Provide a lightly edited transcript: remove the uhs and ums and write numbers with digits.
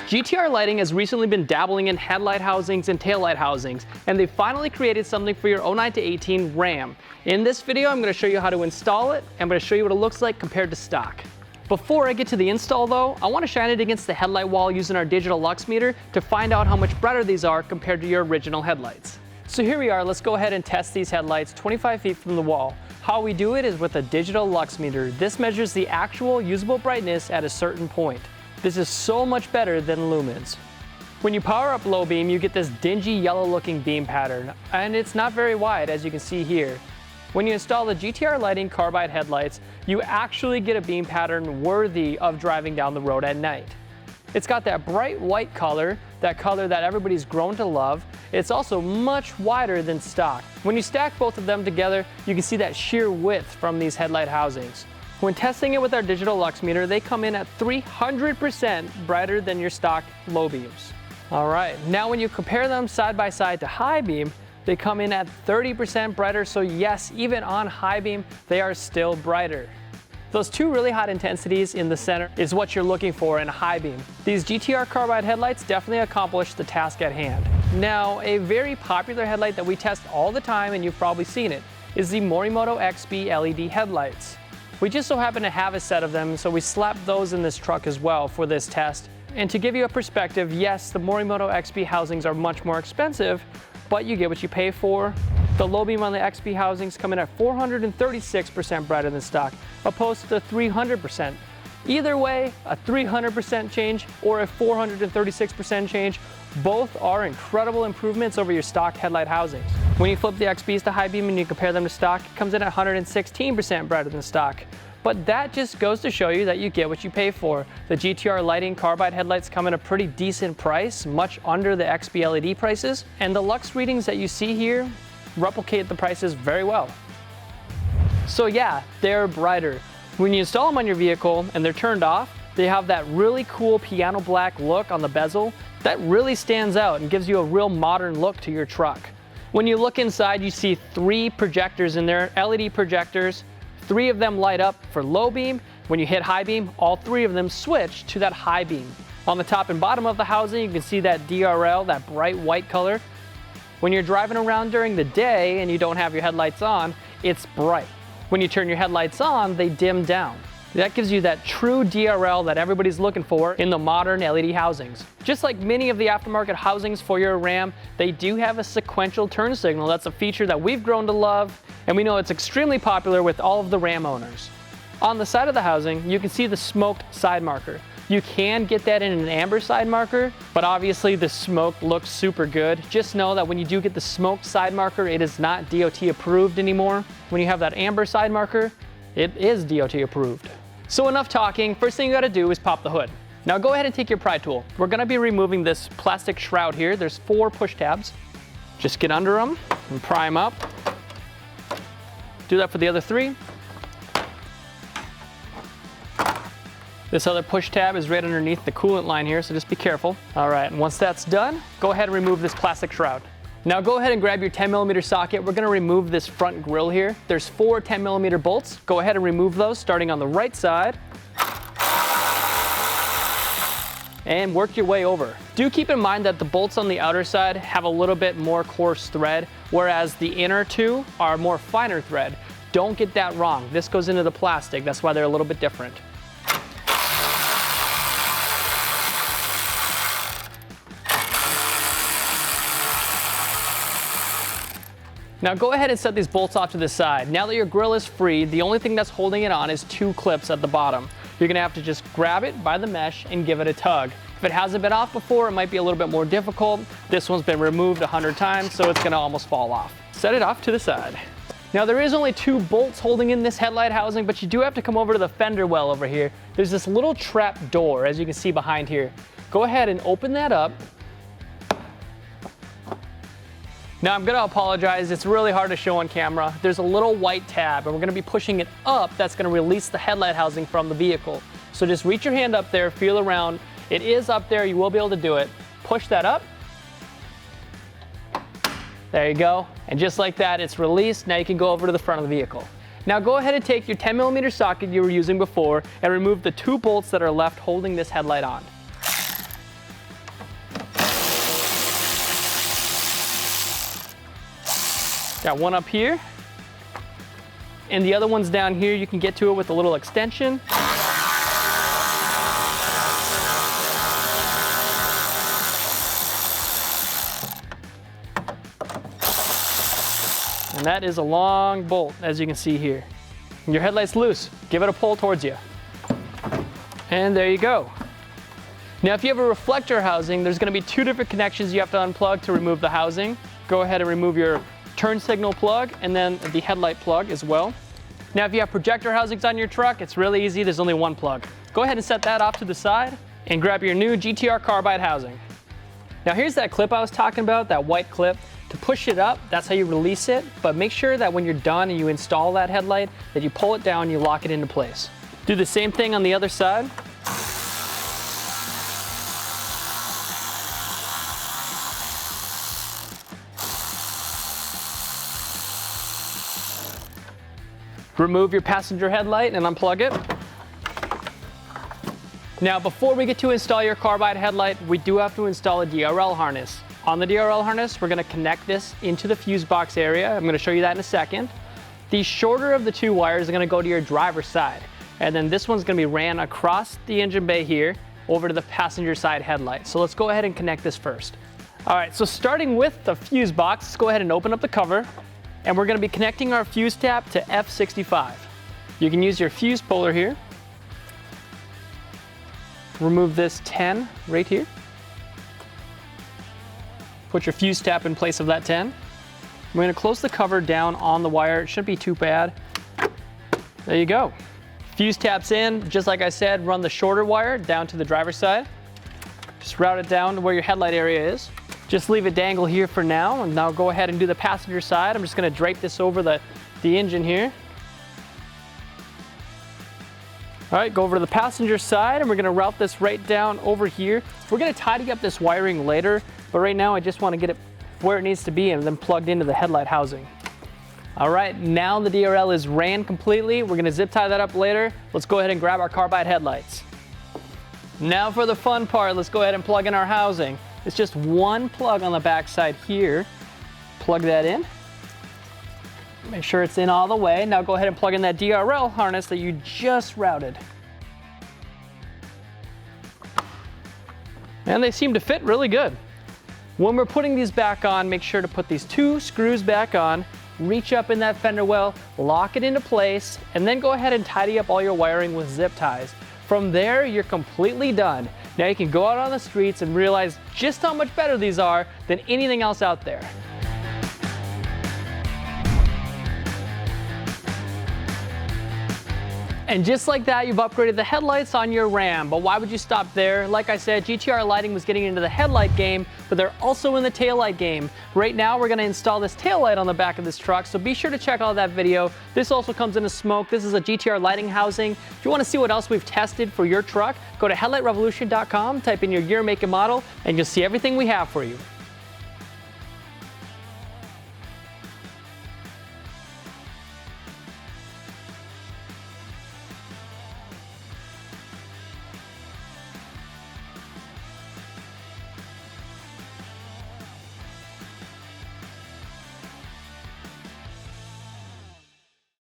GTR Lighting has recently been dabbling in headlight housings and taillight housings, and they finally created something for your 09 to 18 Ram. In this video, I'm going to show you how to install it, and I'm going to show you what it looks like compared to stock. Before I get to the install though, I want to shine it against the headlight wall using our digital lux meter to find out how much brighter these are compared to your original headlights. So here we are, let's go ahead and test these headlights 25 feet from the wall. How we do it is with a digital lux meter. This measures the actual usable brightness at a certain point. This is so much better than lumens. When you power up low beam, you get this dingy yellow looking beam pattern, and it's not very wide as you can see here. When you install the GTR Lighting Carbide headlights, you actually get a beam pattern worthy of driving down the road at night. It's got that bright white color, that color that everybody's grown to love. It's also much wider than stock. When you stack both of them together, you can see that sheer width from these headlight housings. When testing it with our digital lux meter, they come in at 300% brighter than your stock low beams. All right, now when you compare them side by side to high beam, they come in at 30% brighter, so yes, even on high beam, they are still brighter. Those two really hot intensities in the center is what you're looking for in a high beam. These GTR Carbide headlights definitely accomplish the task at hand. Now, a very popular headlight that we test all the time, and you've probably seen it, is the Morimoto XB LED headlights. We just so happen to have a set of them, so we slapped those in this truck as well for this test. And to give you a perspective, yes, the Morimoto XB housings are much more expensive, but you get what you pay for. The low beam on the XB housings come in at 436% brighter than stock, opposed to 300%. Either way, a 300% change or a 436% change, both are incredible improvements over your stock headlight housings. When you flip the XBs to high beam and you compare them to stock, it comes in at 116% brighter than stock. But that just goes to show you that you get what you pay for. The GTR Lighting Carbide headlights come at a pretty decent price, much under the XB LED prices, and the Lux readings that you see here replicate the prices very well. So yeah, they're brighter. When you install them on your vehicle and they're turned off, they have that really cool piano black look on the bezel that really stands out and gives you a real modern look to your truck. When you look inside, you see 3 projectors in there, LED projectors. 3 of them light up for low beam. When you hit high beam, all 3 of them switch to that high beam. On the top and bottom of the housing, you can see that DRL, that bright white color. When you're driving around during the day and you don't have your headlights on, it's bright. When you turn your headlights on, they dim down. That gives you that true DRL that everybody's looking for in the modern LED housings. Just like many of the aftermarket housings for your Ram, they do have a sequential turn signal. That's a feature that we've grown to love, and we know it's extremely popular with all of the Ram owners. On the side of the housing, you can see the smoked side marker. You can get that in an amber side marker, but obviously the smoke looks super good. Just know that when you do get the smoked side marker, it is not DOT approved anymore. When you have that amber side marker, it is DOT approved. So enough talking, first thing you gotta do is pop the hood. Now go ahead and take your pry tool. We're gonna be removing this plastic shroud here. There's 4 push tabs. Just get under them and pry them up. Do that for the other 3. This other push tab is right underneath the coolant line here, so just be careful. All right, and once that's done, go ahead and remove this plastic shroud. Now go ahead and grab your 10mm socket. We're gonna remove this front grill here. There's 4 10mm bolts. Go ahead and remove those, starting on the right side. And work your way over. Do keep in mind that the bolts on the outer side have a little bit more coarse thread, whereas the inner 2 are more finer thread. Don't get that wrong. This goes into the plastic. That's why they're a little bit different. Now go ahead and set these bolts off to the side. Now that your grill is free, the only thing that's holding it on is 2 clips at the bottom. You're gonna have to just grab it by the mesh and give it a tug. If it hasn't been off before, it might be a little bit more difficult. This one's been removed 100 times, so it's gonna almost fall off. Set it off to the side. Now there is only 2 bolts holding in this headlight housing, but you do have to come over to the fender well over here. There's this little trap door, as you can see behind here. Go ahead and open that up. Now I'm gonna apologize, it's really hard to show on camera. There's a little white tab and we're gonna be pushing it up. That's gonna release the headlight housing from the vehicle. So just reach your hand up there, feel around. It is up there, you will be able to do it. Push that up. There you go. And just like that, it's released. Now you can go over to the front of the vehicle. Now go ahead and take your 10mm socket you were using before and remove the 2 bolts that are left holding this headlight on. Got one up here. And the other one's down here. You can get to it with a little extension. And that is a long bolt, as you can see here. Your headlight's loose. Give it a pull towards you. And there you go. Now, if you have a reflector housing, there's going to be two different connections you have to unplug to remove the housing. Go ahead and remove your turn signal plug and then the headlight plug as well. Now, if you have projector housings on your truck, it's really easy. There's only one plug. Go ahead and set that off to the side and grab your new GTR Carbide housing. Now, here's that clip I was talking about, that white clip. To push it up, that's how you release it, but make sure that when you're done and you install that headlight, that you pull it down and you lock it into place. Do the same thing on the other side. Remove your passenger headlight and unplug it. Now, before we get to install your Carbide headlight, we do have to install a DRL harness. On the DRL harness, we're going to connect this into the fuse box area. I'm going to show you that in a second. The shorter of the two wires are going to go to your driver's side, and then this one's going to be ran across the engine bay here over to the passenger side headlight. So let's go ahead and connect this first. All right, so starting with the fuse box, let's go ahead and open up the cover, and we're going to be connecting our fuse tap to F65. You can use your fuse puller here. Remove this 10 right here. Put your fuse tap in place of that 10. We're going to close the cover down on the wire. It shouldn't be too bad. There you go. Fuse taps in, just like I said, run the shorter wire down to the driver's side. Just route it down to where your headlight area is. Just leave it dangle here for now, and now go ahead and do the passenger side. I'm just going to drape this over the engine here. All right, go over to the passenger side, and we're going to route this right down over here. We're going to tidy up this wiring later, but right now I just want to get it where it needs to be and then plugged into the headlight housing. All right, now the DRL is ran completely. We're going to zip tie that up later. Let's go ahead and grab our Carbide headlights. Now for the fun part, let's go ahead and plug in our housing. It's just one plug on the back side here. Plug that in. Make sure it's in all the way. Now go ahead and plug in that DRL harness that you just routed. And they seem to fit really good. When we're putting these back on, make sure to put these two screws back on, reach up in that fender well, lock it into place, and then go ahead and tidy up all your wiring with zip ties. From there, you're completely done. Now you can go out on the streets and realize just how much better these are than anything else out there. And just like that, you've upgraded the headlights on your Ram. But why would you stop there? Like I said, GTR Lighting was getting into the headlight game, but they're also in the taillight game. Right now, we're going to install this taillight on the back of this truck, so be sure to check out that video. This also comes in a smoke. This is a GTR Lighting housing. If you want to see what else we've tested for your truck, go to headlightrevolution.com, type in your year, make, and model, and you'll see everything we have for you.